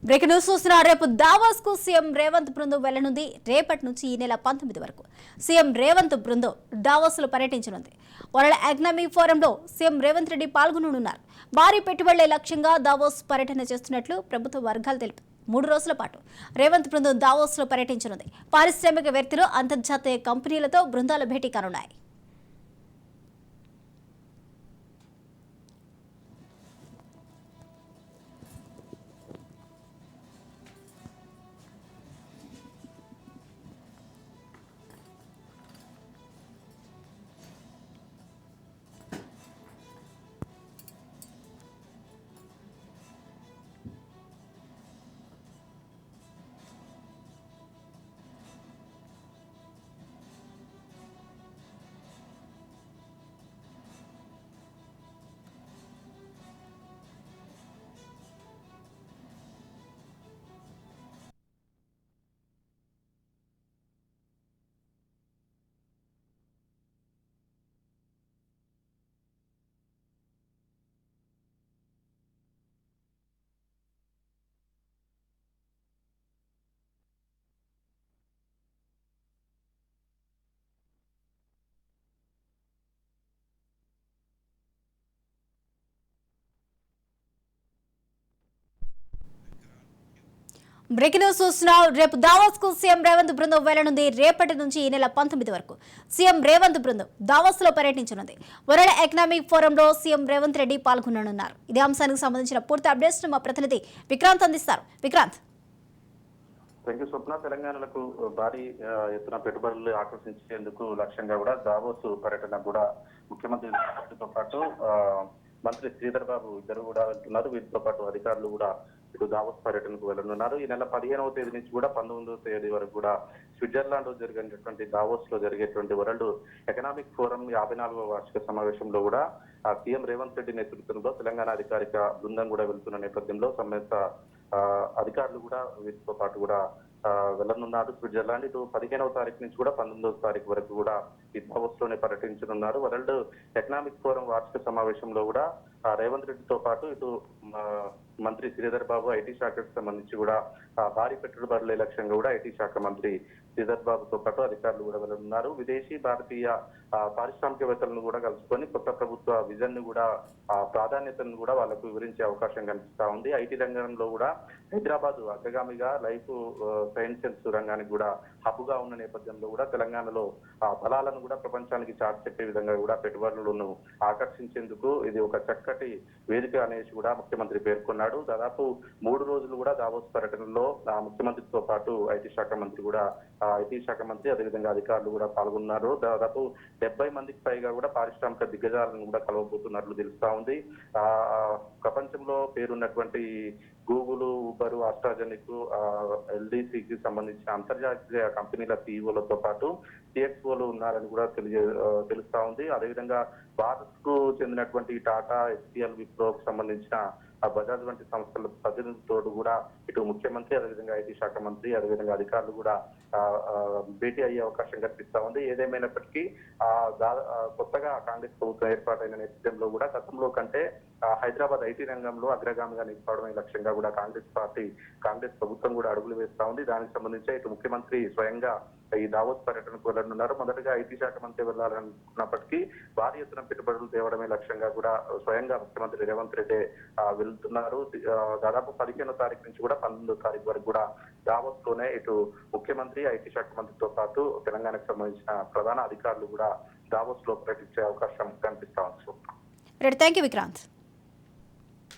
Breaking news చూస్తున్న రేపు Davos కు సీఎం రేవంత్ బృందం వెళ్లనుంది. రేపటి నుంచి ఈ నెల 19 వరకు సీఎం రేవంత్ బృందం దావోస్ లో పర్యటించనుంది. వరల్డ్ ఎకనామిక్ ఫోరంలో సీఎం రేవంత్ రెడ్డి పాల్గొననున్నారు. భారీ పెట్టుబడులే లక్ష్యంగా దావోస్ పర్యటన చేస్తున్నట్లు ప్రభుత్వ వర్గాలు తెలిపాయి. 3 రోజుల పాటు రేవంత్ బృందం దావోస్ లో పర్యటించనుంది. పారిశ్రామికవేత్తలు, అంతర్జాతీయ కంపెనీలతో బృందాలు భేటీ కానున్నాయి. బ్రేకింగ్ న్యూస్ చూస్తున్నాం. రేపు దావోస్ కు సీఎం రేవంత్ బృందం వెళ్లనుంది. రేపటి నుంచి ఈ నెల 19 వరకు సీఎం రేవంత్ బృందం దావోస్ లో పర్యటించనుంది. వరల్డ్ ఎకనామిక్ ఫోరంలో సీఎం రేవంత్ రెడ్డి పాల్గొననున్నారు. ఇదే అంశానికి సంబంధించిన పూర్తి అప్డేట్స్ మా ప్రతినిధి విక్రాంత్ అందిస్తారు. విక్రాంత్. Thank you Swapna. తెలంగాణకు భారీ ఎత్తున పెట్టుబడులు ఆకర్షించేందుకు లక్ష్యంగా కూడా దావోస్ పర్యటన కూడా ముఖ్యమంత్రితో పాటు మంత్రి శ్రీధర్ బాబు ఇద్దరు కూడా వెళ్తున్నారు. వీటితో పాటు అధికారులు కూడా ఇటు దావోస్ పర్యటనకు వెళ్ళనున్నారు. ఈ నెల 15వ తేదీ నుంచి కూడా 19వ తేదీ వరకు కూడా స్విట్జర్లాండ్ లో జరిగినటువంటి దావోస్ లో జరిగేటువంటి వరల్డ్ ఎకనామిక్ ఫోరం 54వ వార్షిక సమావేశంలో కూడా సీఎం రేవంత్ రెడ్డి నేతృత్వంలో తెలంగాణ అధికారిక బృందం కూడా వెళ్తున్న నేపథ్యంలో సంబంధిత అధికారులు కూడా వీటితో పాటు కూడా వెళ్ళనున్నారు. స్విట్జర్లాండ్ ఇటు 15వ తారీఖు నుంచి కూడా 19వ తారీఖు వరకు కూడా ఈ దావోస్ లోనే పర్యటించనున్నారు. వరల్డ్ ఎకనామిక్ ఫోరం వార్షిక సమావేశంలో కూడా రేవంత్ రెడ్డితో పాటు ఇటు మంత్రి శ్రీధర్ బాబు ఐటీ శాఖకు సంబంధించి కూడా భారీ పెట్టుబడుల లక్ష్యంగా కూడా ఐటీ శాఖ మంత్రి శ్రీధర్ బాబుతో పాటు అధికారులు కూడా వెళ్ళనున్నారు. విదేశీ భారతీయ పారిశ్రామికవేత్తలను కూడా కలుసుకొని కొత్త ప్రభుత్వ విజన్ ను కూడా ప్రాధాన్యతను కూడా వాళ్ళకు వివరించే అవకాశం కనిపిస్తా ఉంది. ఐటీ రంగంలో కూడా హైదరాబాద్ అగ్రగామిగా లైఫ్ సైన్సెస్ రంగానికి కూడా హబ్ గా ఉన్న నేపథ్యంలో కూడా తెలంగాణలో బలాలను కూడా ప్రపంచానికి చాటి చెప్పే విధంగా కూడా పెట్టుబడులను ఆకర్షించేందుకు ఇది ఒక చక్కటి వేదిక అనేసి కూడా ముఖ్యమంత్రి పేర్కొన్నాడు. దాదాపు 3 రోజులు కూడా దావోస్ పర్యటనలో ముఖ్యమంత్రితో పాటు ఐటీ శాఖ మంత్రి అదేవిధంగా అధికారులు కూడా పాల్గొన్నారు. దాదాపు 70 మందికి పైగా కూడా పారిశ్రామిక దిగ్గజాలను కూడా కలవబోతున్నట్లు తెలుస్తా ఉంది. ప్రపంచంలో పేరున్నటువంటి గూగుల్, ఉబర్, ఆస్ట్రాజెనిక్, ఎల్డీసీకి సంబంధించిన అంతర్జాతీయ కంపెనీల సీఈఓలతో పాటు సిఎక్స్ఓలు ఉన్నారని కూడా తెలుస్తా ఉంది. అదేవిధంగా భారత్ కు చెందినటువంటి టాటా, హెచ్సిఎల్, విప్రోకు సంబంధించిన బజాజ్ వంటి సంస్థల ప్రతినిధులతో కూడా ఇటు ముఖ్యమంత్రి అదేవిధంగా ఐటీ శాఖ మంత్రి అదేవిధంగా అధికారులు కూడా భేటీ అయ్యే అవకాశం కనిపిస్తా ఉంది. ఏదేమైనప్పటికీ కొత్తగా కాంగ్రెస్ ప్రభుత్వం ఏర్పాటైన నేపథ్యంలో కూడా గతంలో కంటే హైదరాబాద్ ఐటీ రంగంలో అగ్రగామిగా నిలపడమే లక్ష్యంగా కూడా కాంగ్రెస్ ప్రభుత్వం కూడా అడుగులు వేస్తా ఉంది. దానికి సంబంధించి ఇటు ముఖ్యమంత్రి స్వయంగా ఈ దావోస్ పర్యటనకు వెళ్ళనున్నారు. మొదటగా ఐటీ శాఖ మంత్రి వెళ్లాలనుకున్నప్పటికీ భారీ ఎత్తున పెట్టుబడులు తేవడమే లక్ష్యంగా కూడా స్వయంగా ముఖ్యమంత్రి రేవంత్ రెడ్డి వెళ్తున్నారు. దాదాపు 15వ తారీఖు నుంచి కూడా 19వ తారీఖు వరకు కూడా దావోస్ లోనే ఇటు ముఖ్యమంత్రి, ఐటీ శాఖ మంత్రితో పాటు తెలంగాణకు సంబంధించిన ప్రధాన అధికారులు కూడా దావోస్ లో పర్యటించే అవకాశం కనిపిస్తా ఉంది. Thank you Vikrant.